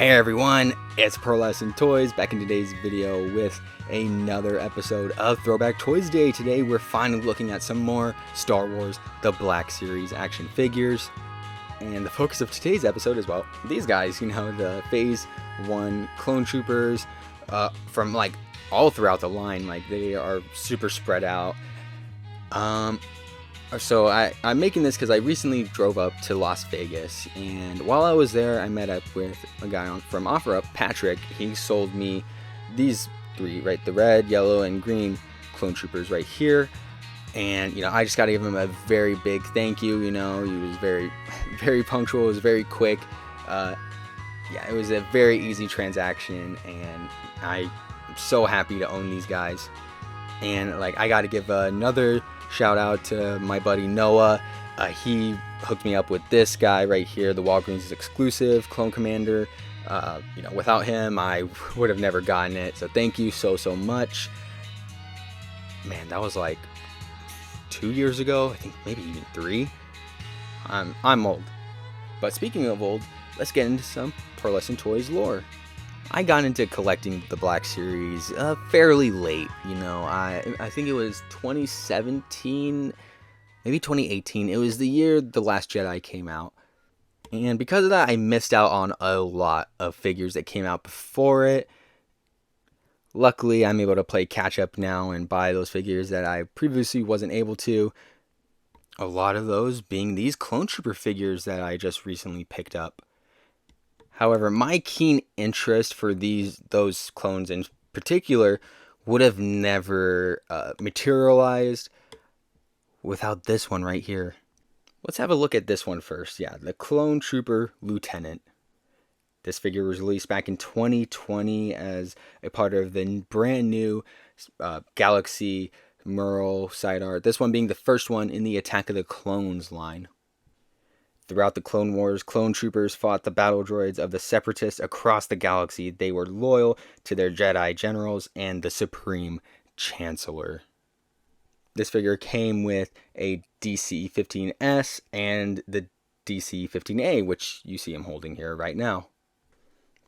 Hey everyone, it's Pearlescent Toys back in today's video with another episode of Throwback Toys Day. Today we're finally looking at some more Star Wars The Black Series action figures. And the focus of today's episode is, well, these guys, the Phase 1 clone troopers from like all throughout the line. Like they are super spread out. So I'm making this because I recently drove up to Las Vegas, and while I was there, I met up with a guy from OfferUp, Patrick. He sold me these three, right? The red, yellow, and green clone troopers right here. And, I just got to give him a very big thank you. He was very, very punctual. It was very quick. It was a very easy transaction, and I'm so happy to own these guys. And, I got to give another shout out to my buddy Noah. He hooked me up with this guy right here, the Walgreens exclusive Clone Commander. Without him, I would have never gotten it. So thank you so much. Man, that was like 2 years ago. I think maybe even 3. I'm old. But speaking of old, let's get into some Pearlescent Toys lore. I got into collecting the Black Series fairly late. I think it was 2017, maybe 2018. It was the year The Last Jedi came out. And because of that, I missed out on a lot of figures that came out before it. Luckily, I'm able to play catch up now and buy those figures that I previously wasn't able to. A lot of those being these Clone Trooper figures that I just recently picked up. However, my keen interest for those clones in particular would have never materialized without this one right here. Let's have a look at this one first. Yeah, the Clone Trooper Lieutenant. This figure was released back in 2020 as a part of the brand new Galaxy Merle side art. This one being the first one in the Attack of the Clones line. Throughout the Clone Wars, clone troopers fought the battle droids of the Separatists across the galaxy. They were loyal to their Jedi generals and the Supreme Chancellor. This figure came with a DC-15S and the DC-15A, which you see him holding here right now.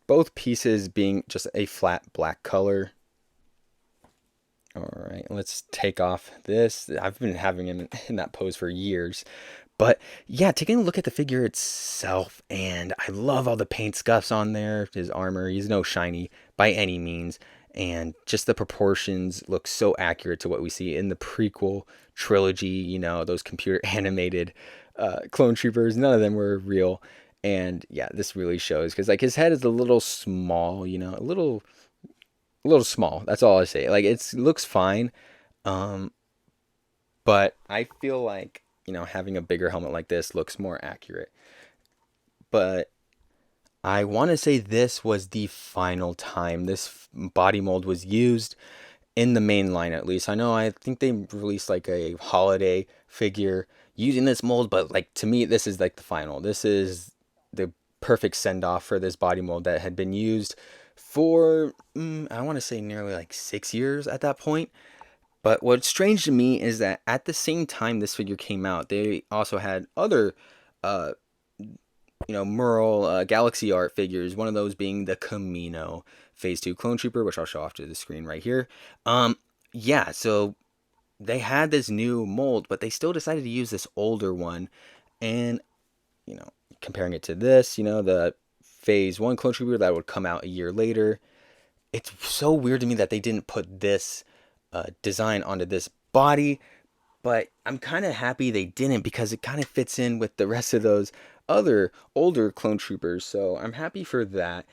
Both pieces being just a flat black color. Alright, let's take off this. I've been having him in that pose for years. But yeah, taking a look at the figure itself, and I love all the paint scuffs on there. His armor, he's no shiny by any means. And just the proportions look so accurate to what we see in the prequel trilogy. Those computer animated clone troopers, none of them were real. And yeah, this really shows because his head is a little small, a little small. That's all I say. It looks fine. But I feel like having a bigger helmet like this looks more accurate. But I want to say this was the final time this body mold was used in the main line, at least. I think they released a holiday figure using this mold, but to me, this is the final. This is the perfect send-off for this body mold that had been used for, I want to say nearly 6 years at that point. But what's strange to me is that at the same time this figure came out, they also had other, Merle Galaxy art figures. One of those being the Camino Phase 2 Clone Trooper, which I'll show off to the screen right here. So they had this new mold, but they still decided to use this older one. And, comparing it to this, the Phase 1 Clone Trooper that would come out a year later. It's so weird to me that they didn't put this design onto this body, but I'm kind of happy they didn't because it kind of fits in with the rest of those other older clone troopers, so I'm happy for that.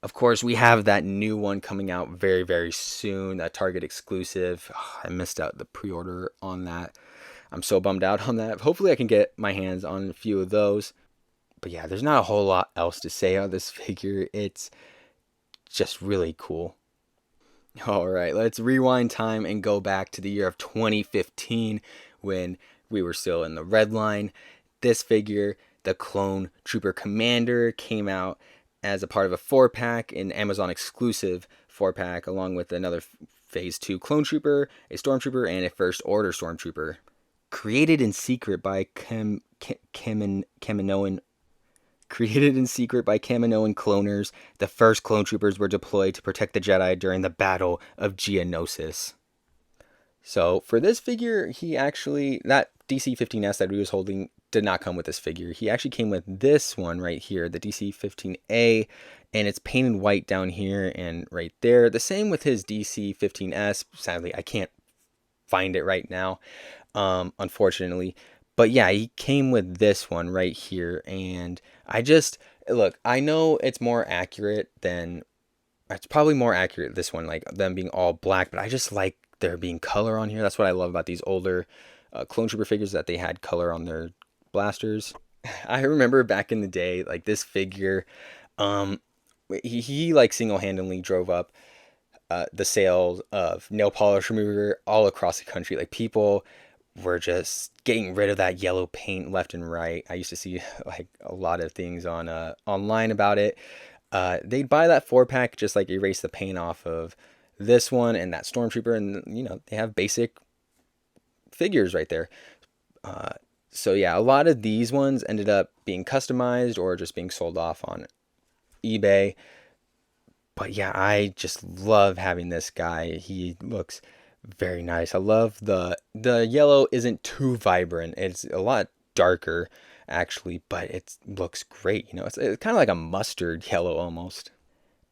Of course, we have that new one coming out very, very soon, a Target exclusive. I missed out the pre-order on that. I'm so bummed out on that. Hopefully I can get my hands on a few of those. But yeah, there's not a whole lot else to say on this figure. It's just really cool. Alright, let's rewind time and go back to the year of 2015 when we were still in the red line. This figure, the Clone Trooper Commander, came out as a part of a 4-pack, an Amazon exclusive 4-pack, along with another Phase 2 Clone Trooper, a Stormtrooper, and a First Order Stormtrooper. Created in secret by Kaminoan Created in secret by Kaminoan cloners, the first clone troopers were deployed to protect the Jedi during the Battle of Geonosis. So for this figure, he actually, that DC-15S that he was holding did not come with this figure. He actually came with this one right here, the DC-15A, and it's painted white down here and right there. The same with his DC-15S. Sadly, I can't find it right now, unfortunately. But yeah, he came with this one right here, and look, I know it's more accurate than, it's probably more accurate, this one, like them being all black, but I just like there being color on here. That's what I love about these older Clone Trooper figures, that they had color on their blasters. I remember back in the day, like this figure, he like single-handedly drove up the sales of nail polish remover all across the country. Like people were just getting rid of that yellow paint left and right. I used to see like a lot of things on online about it. They'd buy that 4-pack, just like erase the paint off of this one and that Stormtrooper, and you know, they have basic figures right there. So yeah, a lot of these ones ended up being customized or just being sold off on eBay. But yeah, I just love having this guy. He looks very nice. I love the yellow isn't too vibrant. It's a lot darker actually, but it looks great. You know, it's kind of like a mustard yellow almost.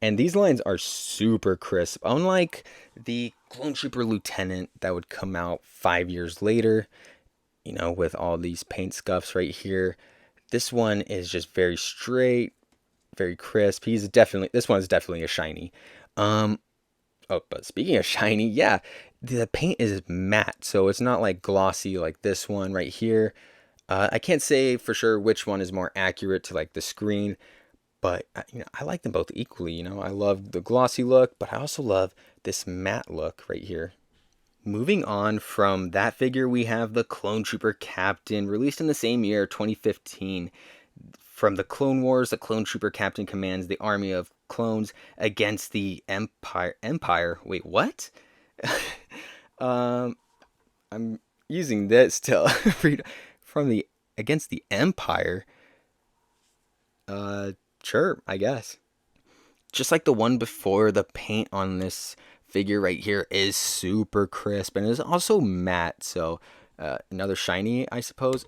And these lines are super crisp. Unlike the Clone Trooper Lieutenant that would come out 5 years later, you know, with all these paint scuffs right here, this one is just very straight, very crisp. This one is definitely a shiny. Oh, but speaking of shiny, yeah, the paint is matte, so it's not like glossy like this one right here. I can't say for sure which one is more accurate to like the screen, but you know, I like them both equally. You know, I love the glossy look, but I also love this matte look right here. Moving on from that figure, we have the Clone Trooper Captain, released in the same year, 2015. From the Clone Wars, the Clone Trooper Captain commands the army of clones against the Empire. Wait, what? I'm using this to read from the against the Empire. Sure, I guess. Just like the one before, the paint on this figure right here is super crisp and is also matte, so another shiny, I suppose.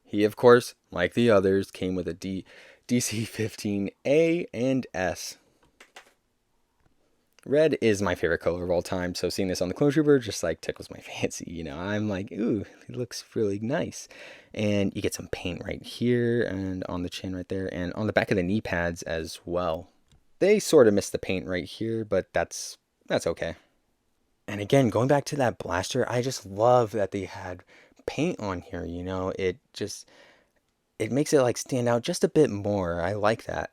He, of course, like the others, came with a DC-15A and S. Red is my favorite color of all time, so seeing this on the Clone Trooper just like tickles my fancy. You know, I'm like, ooh, it looks really nice. And you get some paint right here and on the chin right there and on the back of the knee pads as well. They sort of missed the paint right here, but that's okay. And again, going back to that blaster, I just love that they had paint on here. You know, it makes it like stand out just a bit more. I like that.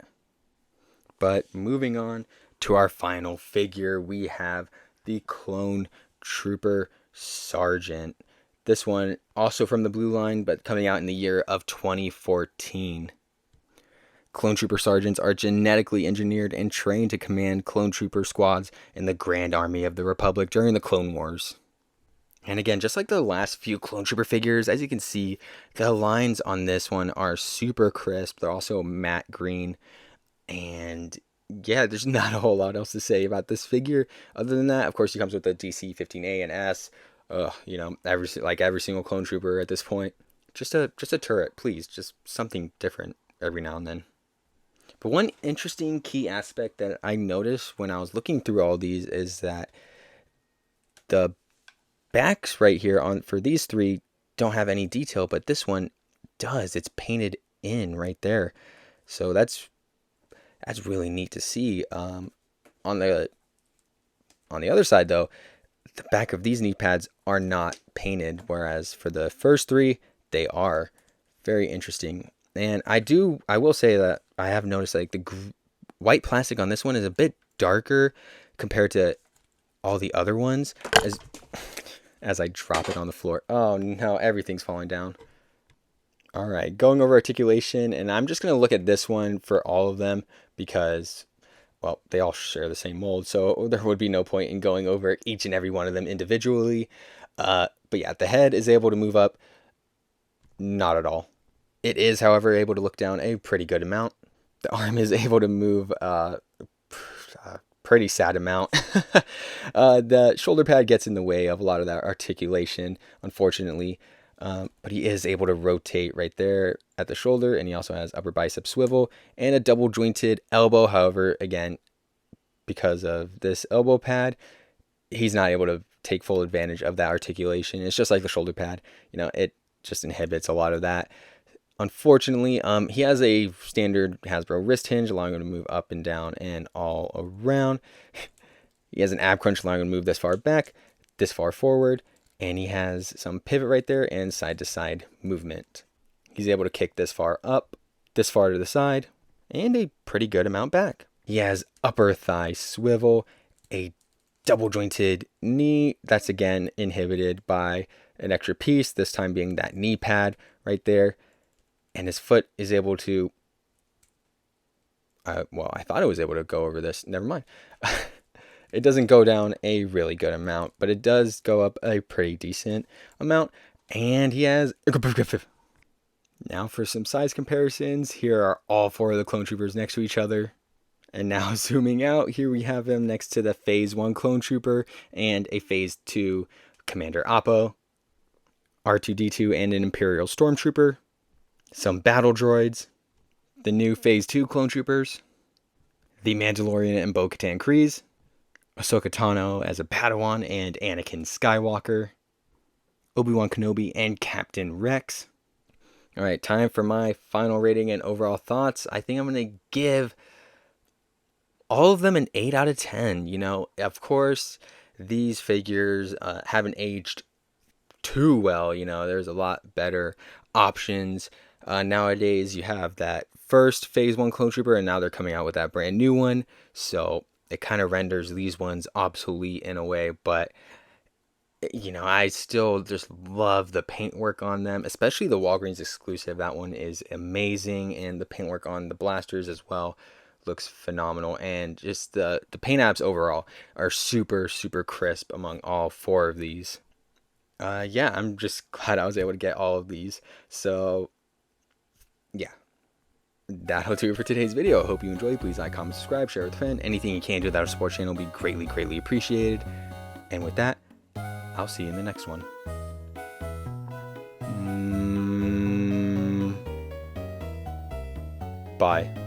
But moving on to our final figure, we have the Clone Trooper Sergeant. This one also from the blue line, but coming out in the year of 2014. Clone Trooper Sergeants are genetically engineered and trained to command Clone Trooper squads in the Grand Army of the Republic during the Clone Wars. And again, just like the last few Clone Trooper figures, as you can see, the lines on this one are super crisp. They're also matte green. And yeah, there's not a whole lot else to say about this figure. Other than that, of course, he comes with the DC-15A and S. You know, every single Clone Trooper at this point. Just a turret, please. Just something different every now and then. But one interesting key aspect that I noticed when I was looking through all these is that the backs right here for these three don't have any detail, but this one does. It's painted in right there. So that's really neat to see. On the other side though, the back of these knee pads are not painted, whereas for the first three, they are. Very interesting. And I will say that I have noticed like the white plastic on this one is a bit darker compared to all the other ones. As I drop it on the floor. Oh no, everything's falling down. All right, going over articulation, and I'm just going to look at this one for all of them because, well, they all share the same mold, so there would be no point in going over each and every one of them individually. But yeah, the head is able to move up. Not at all. It is, however, able to look down a pretty good amount. The arm is able to move a pretty sad amount. The shoulder pad gets in the way of a lot of that articulation, unfortunately. But he is able to rotate right there at the shoulder, and he also has upper bicep swivel and a double jointed elbow. However, again, because of this elbow pad, he's not able to take full advantage of that articulation. It's just like the shoulder pad, it just inhibits a lot of that. Unfortunately, he has a standard Hasbro wrist hinge, allowing him to move up and down and all around. He has an ab crunch, allowing him to move this far back, this far forward, and he has some pivot right there and side-to-side movement. He's able to kick this far up, this far to the side, and a pretty good amount back. He has upper thigh swivel, a double jointed knee that's again inhibited by an extra piece, this time being that knee pad right there. And his foot is able to, I thought it was able to go over this. Never mind. It doesn't go down a really good amount, but it does go up a pretty decent amount. And he has, now for some size comparisons, here are all 4 of the clone troopers next to each other. And now zooming out, here we have him next to the Phase 1 clone trooper and a Phase 2 Commander Oppo, R2-D2 and an Imperial Stormtrooper, some battle droids, the new Phase 2 clone troopers, the Mandalorian and Bo-Katan Kryze, Ahsoka Tano as a Padawan and Anakin Skywalker, Obi-Wan Kenobi and Captain Rex. Alright, time for my final rating and overall thoughts. I think I'm going to give all of them an 8 out of 10. Of course, these figures haven't aged too well. There's a lot better options. Nowadays, you have that first Phase 1 clone trooper, and now they're coming out with that brand new one. So it kind of renders these ones obsolete in a way. But, I still just love the paintwork on them, especially the Walgreens exclusive. That one is amazing. And the paintwork on the blasters as well looks phenomenal. And just the paint apps overall are super, super crisp among all 4 of these. Yeah, I'm just glad I was able to get all of these. So, yeah, that'll do it for today's video. I hope you enjoyed. Please like, comment, subscribe, share with a friend. Anything you can do with our support channel will be greatly, greatly appreciated. And with that, I'll see you in the next one. Bye.